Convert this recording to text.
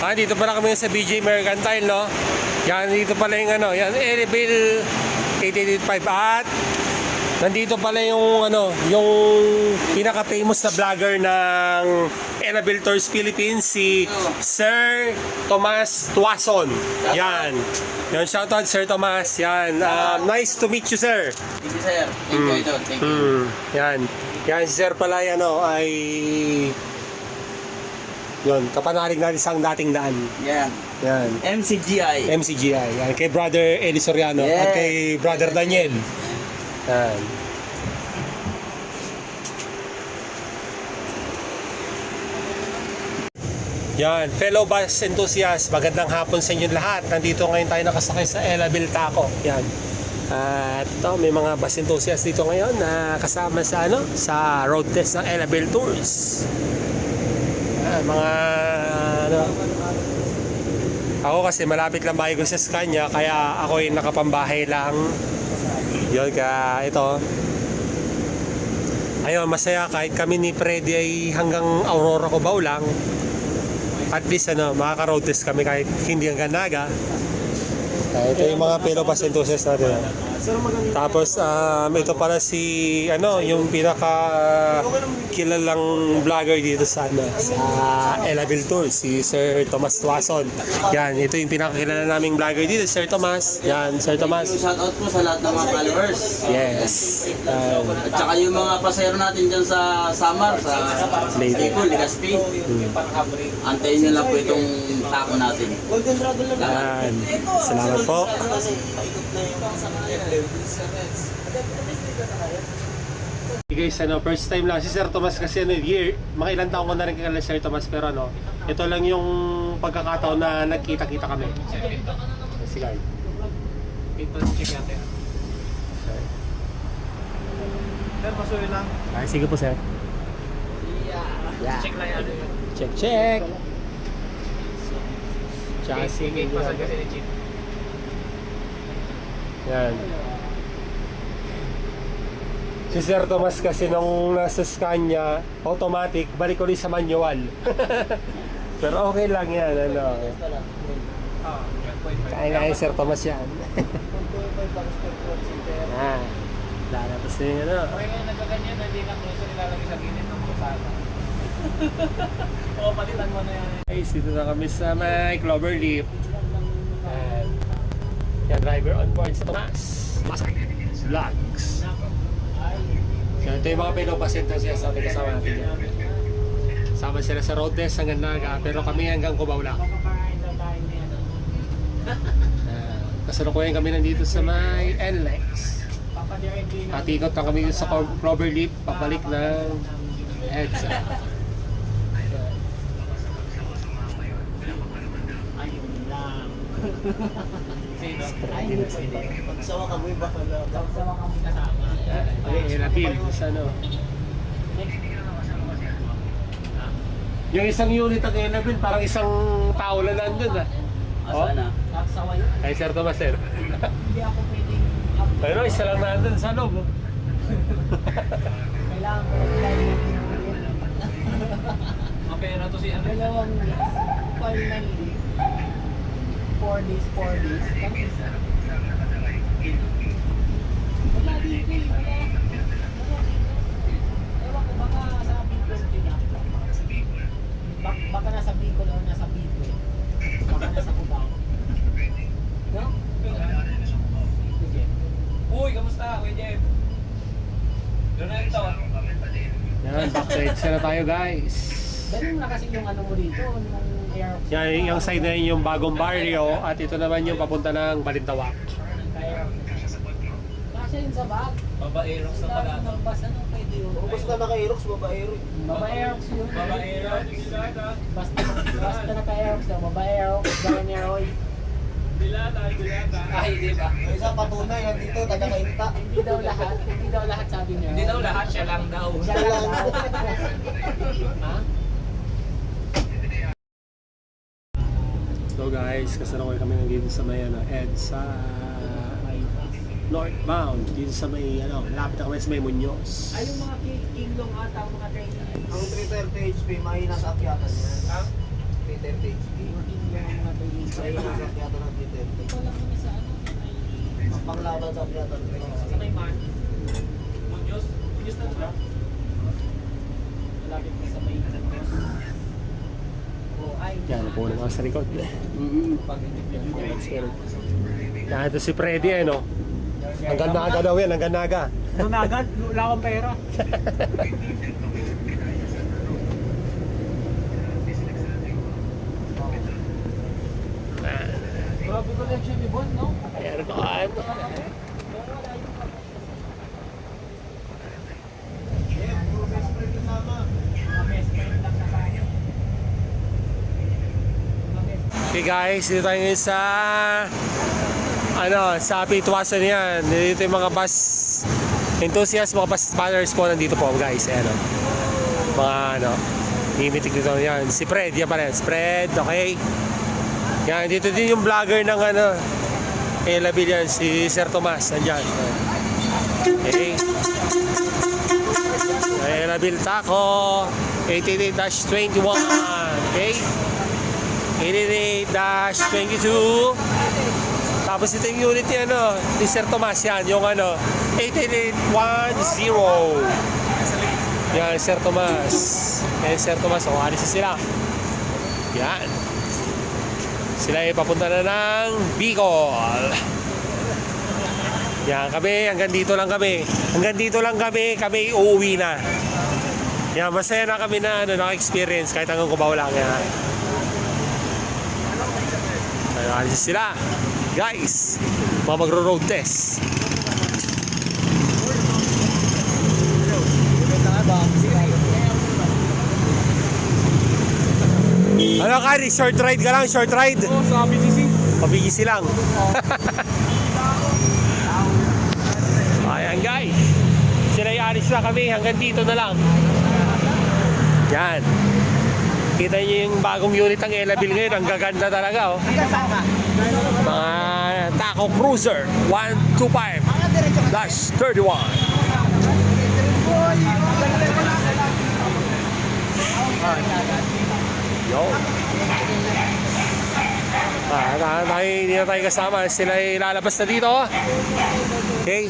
Dito pala kami sa BJ Mercantile, no? Yan, dito pala yung ano, yan, Erebil 8885 at nandito pala yung ano, yung pinaka-famous na vlogger ng Erebil Tours Philippines, si Sir Tomas Tuason. Yan. Yan, shoutout Sir Tomas. Yan. Nice to meet you, sir. Thank you, sir. Thank you, ito. Thank you. Yan. Yan, si Sir pala yan, ay yun, kapanalig natin sa dating daan. Yan. Yan. MCGI. MCGI. Yan. Kay Brother Eli Soriano at kay Brother Daniel. Yan. Yan. Fellow bus enthusiasts, magandang hapon sa inyo lahat. Nandito ngayon tayo nakasakay sa Erebil Taco. Yan. At ito, may mga bus enthusiasts dito ngayon na kasama sa ano, sa road test ng Erebil Tours. Mga ano, ako kasi malapit lang bahay ko sa Scania, kaya ako ay nakapambahay lang. Yun, kaya ito ayun, masaya kahit kami ni Freddy ay hanggang Aurora Cubao lang. At least ano, makaka-road test kami kahit hindi hanggang Naga. Ito yung mga fellow bus enthusiasts natin. Tapos ito pala si ano, yung pinaka kilalang vlogger dito sa ano, sa Erebil Tours, si Sir Tomas Tuason. Yan, ito yung pinakakilala naming vlogger dito, Sir Tomas. Yan, Sir Tomas. Shout out po sa lahat ng mga followers. Yes. At saka yung mga pasero natin dyan sa Samar, sa Bicol, Legazpi. Antayin nyo lang po itong taco natin. Yan. Salamat po. Guys, ano, first time lang si Sir Tomas kasi ano, year, mga ilang taon ko na rin kay Sir Tomas, pero ano, ito lang yung pagkakataon na nagkita-kita kami. Sige. Check natin. Sir, pasuyo lang. Ay, sige po, sir. Yeah. Check lang yan. Check, check. Chassis. Gate pasal kasi ni Chief. Yan. Si Sir Tomas kasi nung nasa Scania, automatic, balik ulit sa manual. Pero okay lang yan, ano. Kaya Sir Tomas yan. Lalabas na yun, ano. Okay nga nagkaganyan, hindi na closer nilalagay sa gilid ng kusada. Oo, palitan mo na yan. Guys, dito na kami sa may Cloverleaf. And yan, driver on board si Tomas. Vlogs. Yan, ito yung mga pinopasenta siya sa ating kasama natin yan. Sama sila sa road test hanggang Naga, pero kami hanggang Cubao lang. Kasalukuyan kami nandito sa may NLEX. At ikot na kami sa Cloverleaf, papalik ng EDSA. Pagsawa ka mo iba. Pagsawa kami kasama. Ay, napil sa ano. Yung isang unit ang Erebil, parang isang tao lang nandun ah. Asa na? Pagsawa yun. Ay, Sir Tomas, sir. Hindi ako pwedeng... Pero isa lang nandun sa loob. Kailangan ko lang mapera to si ano? Dalawang file na leave. 4 days. Kami isa. Wala dito eh. Wala dito. Ewan ko, baka sa Bicol sila. Baka nasa Bicol o nasa Bicol. Baka nasa Cubao. No? Uy, kamusta? Uy, Jeff. Doon na ito. Yan, back to EDSA na tayo, guys. Ganun na kasi yung ano mo dito, yung air. Yan, yung side na yun yung bagong barrio at ito naman yung papunta ng Balintawak. Kasi yun sa bag. Babaerox na pala. Magbas, anong pwede yun? Basta naka-aerox, babaero. Babaerox yun. Babaerox. Basta naka-aerox daw, babaerox, galaneroy. Dilata. Ay, di ba? Isa patunay, nandito, taga-kainta. Hindi daw lahat sabi niya. Hindi daw lahat, siya lang daw. Siya lang daw. Ha? So guys, kasalukuyan kami nandito sa may ano, EDSA northbound, dito sa may ano, lapit na kami sa may Muñoz. Ay, yung mga kinglong ata, mga training. Ang 330 HP, mahina sa akyatan yan. Ha? 330 HP. Sa yata ng Duterte. Ang panglaban sa yata ng Duterte. Yan, po naman sa likod. Yan, ito si Freddy eh, no? Hanggang naga daw yan, hanggang naga. Agad, wala akong pera. Grabe ko lang siya, Bibon, no? Aircon. Puro best friend yung mama. Mga best friend lang na tayo. Okay guys, dito tayo ngayon sa sa Pitwasan yan. Dito yung mga bus enthusiasts, mga bus spanners po nandito po guys. Ayan o. Mga nimitik dito yan. Si Fred, yan pala yan. Si Fred, okay. Yan, dito din yung vlogger ng Labil yan, si Sir Tomas. Andyan. Okay. Labil Taco 88-21. Okay. 88-22. Tapos ito yung unit ni Sir Tomas yan, yung 8810. Yan, Sir Tomas. Yan, Sir Tomas. O, alis na sila. Yan. Sila ay papunta na ng Bicol. Yan, kami, hanggang dito lang kami. Hanggang dito lang kami uuwi na. Yan, masaya na kami na naka-experience kahit hanggang Cubao lang yan. Alis sila. Guys, magro-road test. Ano Kari? Short ride ka lang? Short ride? Oo, sa BGC. PBGC lang. Ayan guys. Sila alis na kami. Hanggang dito na lang. Yan. Kita niyo yung bagong unit ng Labil ngayon. Ang gaganda talaga. Oh. Mga Taco Cruiser 125-31. Yo. Hindi na tayo kasama. Sila ay lalabas na dito. Okay.